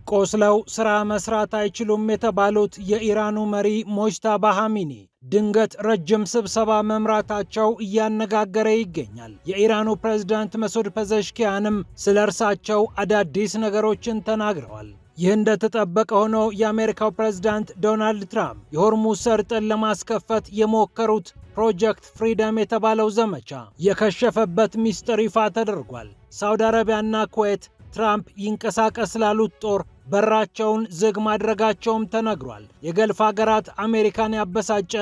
ቆስለው ስራ መስራት አይችሉም የተባሉት የኢራኑ መሪ ሞጅታባ ኻሜኒ ድንገት ረጅም ስብሰባ መምራታቸው እያነጋገረ ይገኛል። የኢራኑ ፕሬዝዳንት መሱድ ፐዘሽኪያንም ስለ እርሳቸው አዳዲስ ነገሮችን ተናግረዋል። ይህ እንደተጠበቀ ሆኖ የአሜሪካው ፕሬዝዳንት ዶናልድ ትራምፕ የሆርሙዝ ሰርጥን ለማስከፈት የሞከሩት ፕሮጀክት ፍሪደም የተባለው ዘመቻ የከሸፈበት ሚስጥር ይፋ ተደርጓል። ሳውዲ አረቢያና ኩዌት ትራምፕ ይንቀሳቀስ ላሉት ጦር በራቸውን ዝግ ማድረጋቸውም ተነግሯል። የገልፍ ሀገራት አሜሪካን ያበሳጨ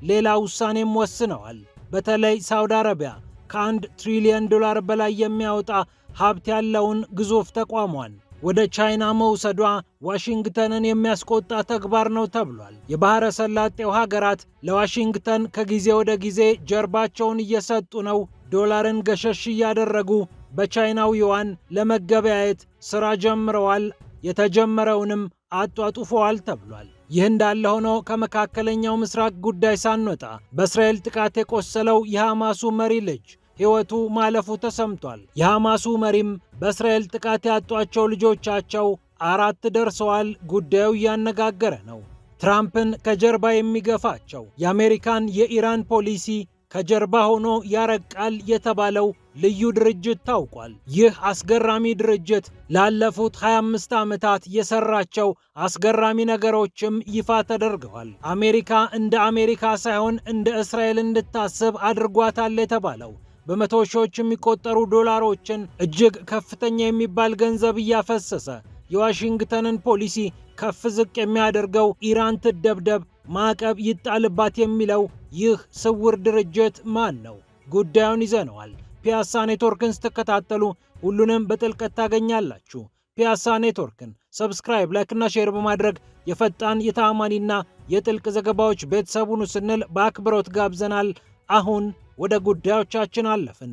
ሌላ ውሳኔም ወስነዋል። በተለይ ሳውዲ አረቢያ ከ1 ትሪሊየን ዶላር በላይ የሚያወጣ ሀብት ያለውን ግዙፍ ተቋሟን ወደ ቻይና መውሰዷ ዋሽንግተንን የሚያስቆጣ ተግባር ነው ተብሏል። የባህረ ሰላጤው ሀገራት ለዋሽንግተን ከጊዜ ወደ ጊዜ ጀርባቸውን እየሰጡ ነው። ዶላርን ገሸሽ እያደረጉ በቻይናው ዩዋን ለመገበያየት ስራ ጀምረዋል። የተጀመረውንም አጧጡፈዋል ተብሏል። ይህ እንዳለ ሆኖ ከመካከለኛው ምስራቅ ጉዳይ ሳንወጣ በእስራኤል ጥቃት የቆሰለው የሐማሱ መሪ ልጅ ሕይወቱ ማለፉ ተሰምቷል። የሐማሱ መሪም በእስራኤል ጥቃት ያጧቸው ልጆቻቸው 4 ደርሰዋል። ጉዳዩ እያነጋገረ ነው። ትራምፕን ከጀርባ የሚገፋቸው የአሜሪካን የኢራን ፖሊሲ ከጀርባ ሆኖ ያረቃል የተባለው ልዩ ድርጅት ታውቋል። ይህ አስገራሚ ድርጅት ላለፉት 25 ዓመታት የሰራቸው አስገራሚ ነገሮችም ይፋ ተደርገዋል። አሜሪካ እንደ አሜሪካ ሳይሆን እንደ እስራኤል እንድታስብ አድርጓታል የተባለው በመቶ ሺዎች የሚቆጠሩ ዶላሮችን እጅግ ከፍተኛ የሚባል ገንዘብ እያፈሰሰ የዋሽንግተንን ፖሊሲ ከፍ ዝቅ የሚያደርገው ኢራን ትደብደብ፣ ማዕቀብ ይጣልባት የሚለው ይህ ስውር ድርጅት ማን ነው? ጉዳዩን ይዘነዋል። ፒያሳ ኔትወርክን ስትከታተሉ ሁሉንም በጥልቀት ታገኛላችሁ። ፒያሳ ኔትወርክን ሰብስክራይብ፣ ላይክና ሼር በማድረግ የፈጣን የተአማኒና የጥልቅ ዘገባዎች ቤተሰቡን ስንል በአክብሮት ጋብዘናል። አሁን ወደ ጉዳዮቻችን አለፍን።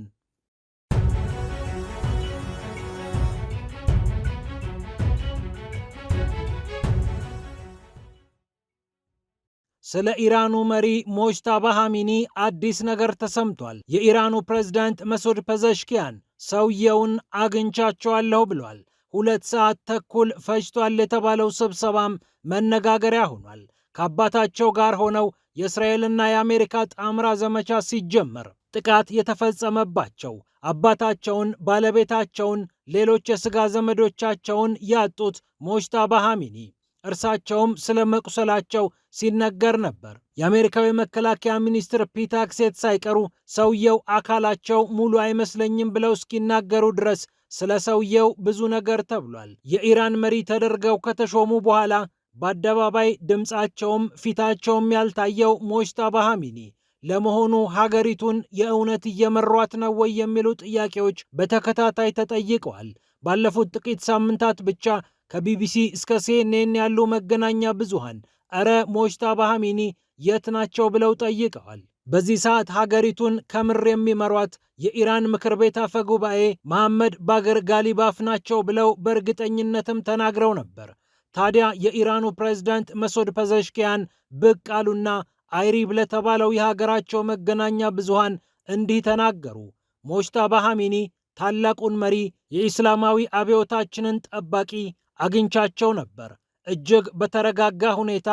ስለ ኢራኑ መሪ ሞጅታባ ኻሜኒ አዲስ ነገር ተሰምቷል። የኢራኑ ፕሬዝዳንት መሱድ ፐዘሽኪያን ሰውየውን አግኝቻቸዋለሁ ብሏል። 2 ሰዓት ተኩል ፈጅቷል የተባለው ስብሰባም መነጋገሪያ ሆኗል። ከአባታቸው ጋር ሆነው የእስራኤልና የአሜሪካ ጣምራ ዘመቻ ሲጀመር ጥቃት የተፈጸመባቸው አባታቸውን፣ ባለቤታቸውን፣ ሌሎች የሥጋ ዘመዶቻቸውን ያጡት ሞጅታባ ኻሜኒ እርሳቸውም ስለ መቁሰላቸው ሲነገር ነበር። የአሜሪካዊ መከላከያ ሚኒስትር ፒት ሄግሴት ሳይቀሩ ሰውየው አካላቸው ሙሉ አይመስለኝም ብለው እስኪናገሩ ድረስ ስለ ሰውየው ብዙ ነገር ተብሏል። የኢራን መሪ ተደርገው ከተሾሙ በኋላ በአደባባይ ድምፃቸውም ፊታቸውም ያልታየው ሞጅታባ ኻሜኒ ለመሆኑ ሀገሪቱን የእውነት እየመሯት ነው ወይ የሚሉ ጥያቄዎች በተከታታይ ተጠይቀዋል። ባለፉት ጥቂት ሳምንታት ብቻ ከቢቢሲ እስከ ሲኤንኤን ያሉ መገናኛ ብዙሃን እረ ሞጅታባ ኻሜኒ የት ናቸው ብለው ጠይቀዋል። በዚህ ሰዓት ሀገሪቱን ከምር የሚመሯት የኢራን ምክር ቤት አፈ ጉባኤ መሐመድ ባገር ጋሊባፍ ናቸው ብለው በእርግጠኝነትም ተናግረው ነበር። ታዲያ የኢራኑ ፕሬዝዳንት መሱድ ፐዘሽኪያን ብቅ አሉና አይሪብ ለተባለው የሀገራቸው መገናኛ ብዙሃን እንዲህ ተናገሩ። ሞጅታባ ኻሜኒ ታላቁን መሪ የኢስላማዊ አብዮታችንን ጠባቂ አግኝቻቸው ነበር። እጅግ በተረጋጋ ሁኔታ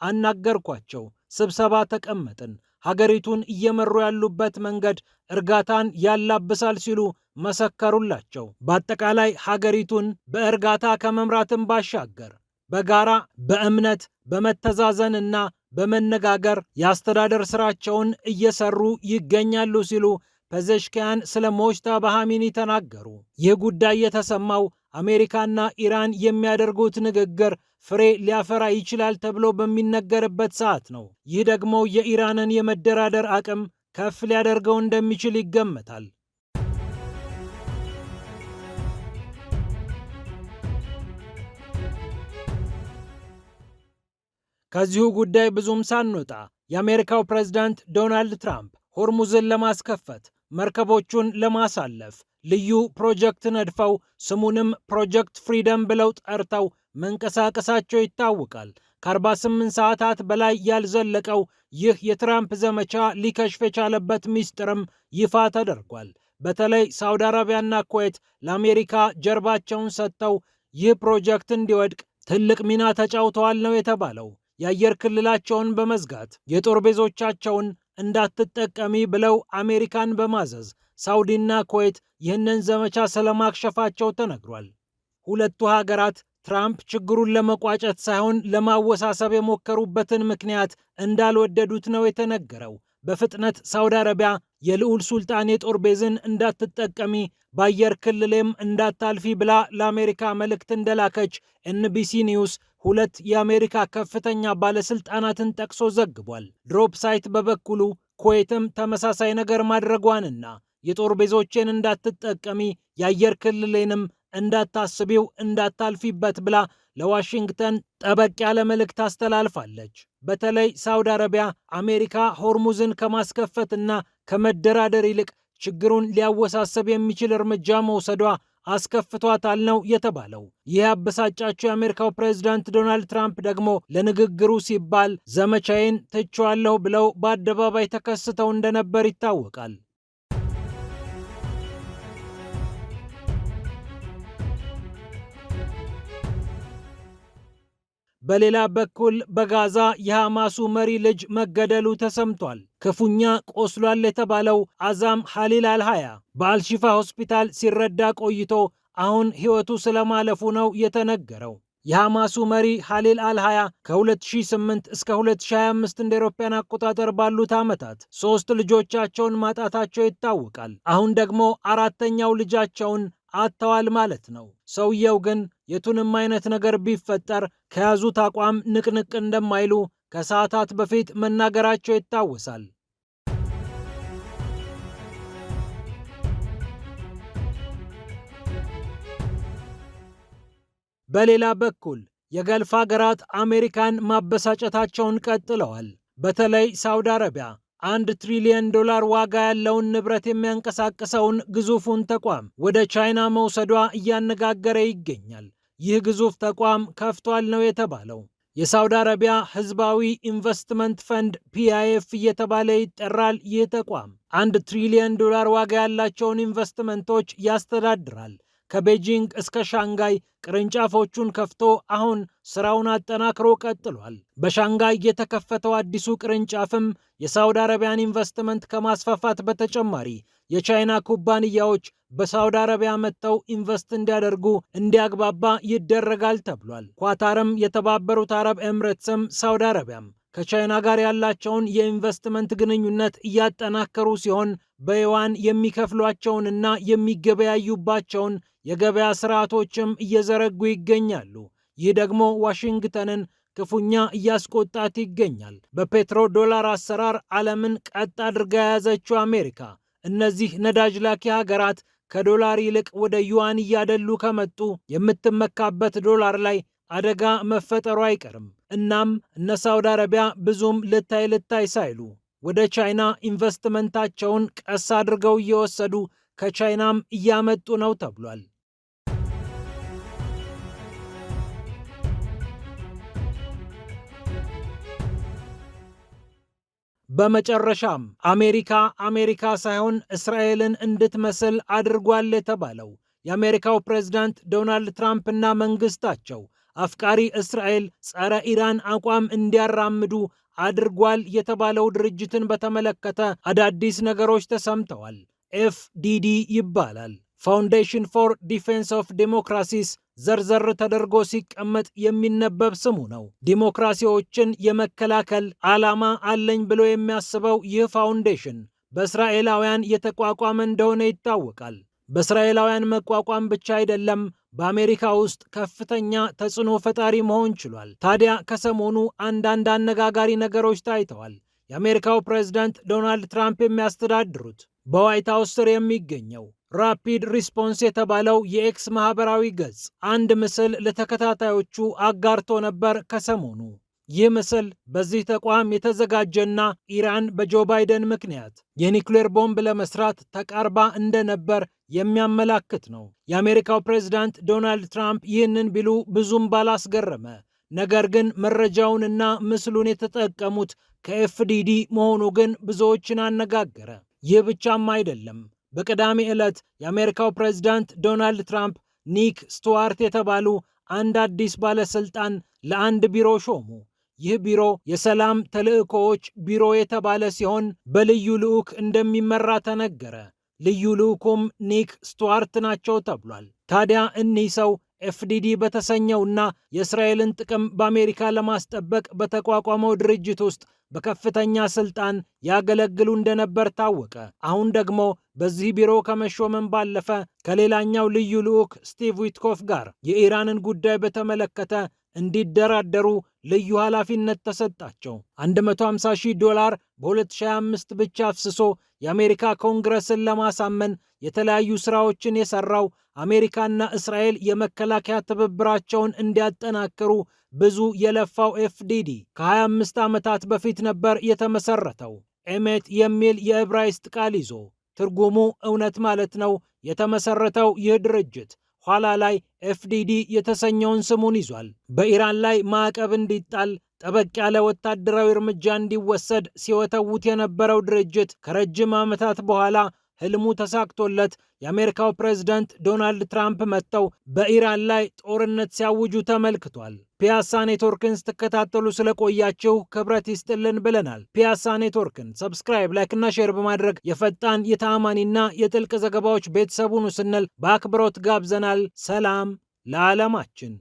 አናገርኳቸው። ስብሰባ ተቀመጥን። ሀገሪቱን እየመሩ ያሉበት መንገድ እርጋታን ያላብሳል ሲሉ መሰከሩላቸው። በአጠቃላይ ሀገሪቱን በእርጋታ ከመምራትም ባሻገር በጋራ በእምነት በመተዛዘንና በመነጋገር የአስተዳደር ስራቸውን እየሰሩ ይገኛሉ ሲሉ ፐዘሽኪያን ስለ ሞጅታባ ኻሜኒ ተናገሩ። ይህ ጉዳይ የተሰማው አሜሪካና ኢራን የሚያደርጉት ንግግር ፍሬ ሊያፈራ ይችላል ተብሎ በሚነገርበት ሰዓት ነው። ይህ ደግሞ የኢራንን የመደራደር አቅም ከፍ ሊያደርገው እንደሚችል ይገመታል። ከዚሁ ጉዳይ ብዙም ሳንወጣ የአሜሪካው ፕሬዝዳንት ዶናልድ ትራምፕ ሆርሙዝን ለማስከፈት መርከቦቹን ለማሳለፍ ልዩ ፕሮጀክት ነድፈው ስሙንም ፕሮጀክት ፍሪደም ብለው ጠርተው መንቀሳቀሳቸው ይታወቃል። ከ48 ሰዓታት በላይ ያልዘለቀው ይህ የትራምፕ ዘመቻ ሊከሽፍ የቻለበት ሚስጥርም ይፋ ተደርጓል። በተለይ ሳውዲ አረቢያና ኩዌት ለአሜሪካ ጀርባቸውን ሰጥተው ይህ ፕሮጀክት እንዲወድቅ ትልቅ ሚና ተጫውተዋል ነው የተባለው። የአየር ክልላቸውን በመዝጋት የጦር ቤዞቻቸውን እንዳትጠቀሚ ብለው አሜሪካን በማዘዝ ሳውዲና ኩዌት ይህንን ዘመቻ ስለማክሸፋቸው ተነግሯል። ሁለቱ ሀገራት ትራምፕ ችግሩን ለመቋጨት ሳይሆን ለማወሳሰብ የሞከሩበትን ምክንያት እንዳልወደዱት ነው የተነገረው። በፍጥነት ሳውዲ አረቢያ የልዑል ሱልጣን የጦር ቤዝን እንዳትጠቀሚ በአየር ክልሌም እንዳታልፊ ብላ ለአሜሪካ መልእክት እንደላከች ኤንቢሲ ኒውስ ሁለት የአሜሪካ ከፍተኛ ባለስልጣናትን ጠቅሶ ዘግቧል። ድሮፕ ሳይት በበኩሉ ኩዌትም ተመሳሳይ ነገር ማድረጓንና የጦር ቤዞችን እንዳትጠቀሚ የአየር ክልሌንም እንዳታስቢው እንዳታልፊበት ብላ ለዋሽንግተን ጠበቅ ያለ መልእክት አስተላልፋለች። በተለይ ሳውዲ አረቢያ አሜሪካ ሆርሙዝን ከማስከፈትና ከመደራደር ይልቅ ችግሩን ሊያወሳሰብ የሚችል እርምጃ መውሰዷ አስከፍቷታል ነው የተባለው። ይህ ያበሳጫቸው የአሜሪካው ፕሬዝዳንት ዶናልድ ትራምፕ ደግሞ ለንግግሩ ሲባል ዘመቻዬን ትቼዋለሁ ብለው በአደባባይ ተከስተው እንደነበር ይታወቃል። በሌላ በኩል በጋዛ የሐማሱ መሪ ልጅ መገደሉ ተሰምቷል። ክፉኛ ቆስሏል የተባለው አዛም ሐሊል አልሃያ በአልሺፋ ሆስፒታል ሲረዳ ቆይቶ አሁን ሕይወቱ ስለማለፉ ነው የተነገረው። የሐማሱ መሪ ሐሊል አልሃያ ከ2008 እስከ 2025 እንደ አውሮፓውያን አቆጣጠር ባሉት ዓመታት 3 ልጆቻቸውን ማጣታቸው ይታወቃል። አሁን ደግሞ አራተኛው ልጃቸውን አጥተዋል ማለት ነው። ሰውየው ግን የቱንም አይነት ነገር ቢፈጠር ከያዙት አቋም ንቅንቅ እንደማይሉ ከሰዓታት በፊት መናገራቸው ይታወሳል። በሌላ በኩል የገልፍ ሀገራት አሜሪካን ማበሳጨታቸውን ቀጥለዋል። በተለይ ሳውዲ አረቢያ $1 ትሪሊየን ዋጋ ያለውን ንብረት የሚያንቀሳቅሰውን ግዙፉን ተቋም ወደ ቻይና መውሰዷ እያነጋገረ ይገኛል። ይህ ግዙፍ ተቋም ከፍቷል ነው የተባለው። የሳውዲ አረቢያ ህዝባዊ ኢንቨስትመንት ፈንድ PIF እየተባለ ይጠራል። ይህ ተቋም $1 ትሪሊየን ዋጋ ያላቸውን ኢንቨስትመንቶች ያስተዳድራል። ከቤጂንግ እስከ ሻንጋይ ቅርንጫፎቹን ከፍቶ አሁን ስራውን አጠናክሮ ቀጥሏል። በሻንጋይ የተከፈተው አዲሱ ቅርንጫፍም የሳውዲ አረቢያን ኢንቨስትመንት ከማስፋፋት በተጨማሪ የቻይና ኩባንያዎች በሳውዲ አረቢያ መጥተው ኢንቨስት እንዲያደርጉ እንዲያግባባ ይደረጋል ተብሏል። ኳታርም የተባበሩት አረብ ኤምሬትስም ሳውዲ አረቢያም ከቻይና ጋር ያላቸውን የኢንቨስትመንት ግንኙነት እያጠናከሩ ሲሆን በዩዋን የሚከፍሏቸውንና የሚገበያዩባቸውን የገበያ ስርዓቶችም እየዘረጉ ይገኛሉ። ይህ ደግሞ ዋሽንግተንን ክፉኛ እያስቆጣት ይገኛል። በፔትሮ ዶላር አሰራር ዓለምን ቀጥ አድርጋ የያዘችው አሜሪካ እነዚህ ነዳጅ ላኪ ሀገራት ከዶላር ይልቅ ወደ ዩዋን እያደሉ ከመጡ የምትመካበት ዶላር ላይ አደጋ መፈጠሩ አይቀርም። እናም እነ ሳውዲ አረቢያ ብዙም ልታይ ሳይሉ ወደ ቻይና ኢንቨስትመንታቸውን ቀስ አድርገው እየወሰዱ ከቻይናም እያመጡ ነው ተብሏል። በመጨረሻም አሜሪካ ሳይሆን እስራኤልን እንድትመስል አድርጓል የተባለው የአሜሪካው ፕሬዝዳንት ዶናልድ ትራምፕ እና መንግስታቸው አፍቃሪ እስራኤል ጸረ ኢራን አቋም እንዲያራምዱ አድርጓል የተባለው ድርጅትን በተመለከተ አዳዲስ ነገሮች ተሰምተዋል። FDD ይባላል። ፋውንዴሽን ፎር ዲፌንስ ኦፍ ዲሞክራሲስ ዘርዘር ተደርጎ ሲቀመጥ የሚነበብ ስሙ ነው። ዲሞክራሲዎችን የመከላከል ዓላማ አለኝ ብሎ የሚያስበው ይህ ፋውንዴሽን በእስራኤላውያን የተቋቋመ እንደሆነ ይታወቃል። በእስራኤላውያን መቋቋም ብቻ አይደለም፣ በአሜሪካ ውስጥ ከፍተኛ ተጽዕኖ ፈጣሪ መሆን ችሏል። ታዲያ ከሰሞኑ አንዳንድ አነጋጋሪ ነገሮች ታይተዋል። የአሜሪካው ፕሬዝዳንት ዶናልድ ትራምፕ የሚያስተዳድሩት በዋይት ሃውስ ስር የሚገኘው ራፒድ ሪስፖንስ የተባለው የኤክስ ማህበራዊ ገጽ አንድ ምስል ለተከታታዮቹ አጋርቶ ነበር ከሰሞኑ። ይህ ምስል በዚህ ተቋም የተዘጋጀና ኢራን በጆ ባይደን ምክንያት የኒውክሌር ቦምብ ለመስራት ተቃርባ እንደነበር የሚያመላክት ነው። የአሜሪካው ፕሬዝዳንት ዶናልድ ትራምፕ ይህንን ቢሉ ብዙም ባላስገረመ፣ ነገር ግን መረጃውንና ምስሉን የተጠቀሙት ከኤፍዲዲ መሆኑ ግን ብዙዎችን አነጋገረ። ይህ ብቻም አይደለም። በቅዳሜ ዕለት የአሜሪካው ፕሬዝዳንት ዶናልድ ትራምፕ ኒክ ስቱዋርት የተባሉ አንድ አዲስ ባለስልጣን ለአንድ ቢሮ ሾሙ። ይህ ቢሮ የሰላም ተልዕኮዎች ቢሮ የተባለ ሲሆን በልዩ ልዑክ እንደሚመራ ተነገረ። ልዩ ልዑኩም ኒክ ስቱዋርት ናቸው ተብሏል። ታዲያ እኒህ ሰው ኤፍዲዲ በተሰኘውና የእስራኤልን ጥቅም በአሜሪካ ለማስጠበቅ በተቋቋመው ድርጅት ውስጥ በከፍተኛ ስልጣን ያገለግሉ እንደነበር ታወቀ። አሁን ደግሞ በዚህ ቢሮ ከመሾመን ባለፈ ከሌላኛው ልዩ ልዑክ ስቲቭ ዊትኮፍ ጋር የኢራንን ጉዳይ በተመለከተ እንዲደራደሩ ልዩ ኃላፊነት ተሰጣቸው። $150,000 በ2025 ብቻ አፍስሶ የአሜሪካ ኮንግረስን ለማሳመን የተለያዩ ስራዎችን የሰራው አሜሪካና እስራኤል የመከላከያ ትብብራቸውን እንዲያጠናክሩ ብዙ የለፋው ኤፍዲዲ ከ25 ዓመታት በፊት ነበር የተመሰረተው። ኤሜት የሚል የዕብራይስጥ ቃል ይዞ ትርጉሙ እውነት ማለት ነው። የተመሰረተው ይህ ድርጅት ኋላ ላይ ኤፍዲዲ የተሰኘውን ስሙን ይዟል። በኢራን ላይ ማዕቀብ እንዲጣል፣ ጠበቅ ያለ ወታደራዊ እርምጃ እንዲወሰድ ሲወተውት የነበረው ድርጅት ከረጅም ዓመታት በኋላ ህልሙ ተሳክቶለት የአሜሪካው ፕሬዝዳንት ዶናልድ ትራምፕ መጥተው በኢራን ላይ ጦርነት ሲያውጁ ተመልክቷል። ፒያሳ ኔትወርክን ስትከታተሉ ስለቆያችሁ ክብረት ይስጥልን ብለናል። ፒያሳ ኔትወርክን ሰብስክራይብ፣ ላይክና ሼር በማድረግ የፈጣን የተአማኒና የጥልቅ ዘገባዎች ቤተሰቡን ስንል በአክብሮት ጋብዘናል። ሰላም ለዓለማችን።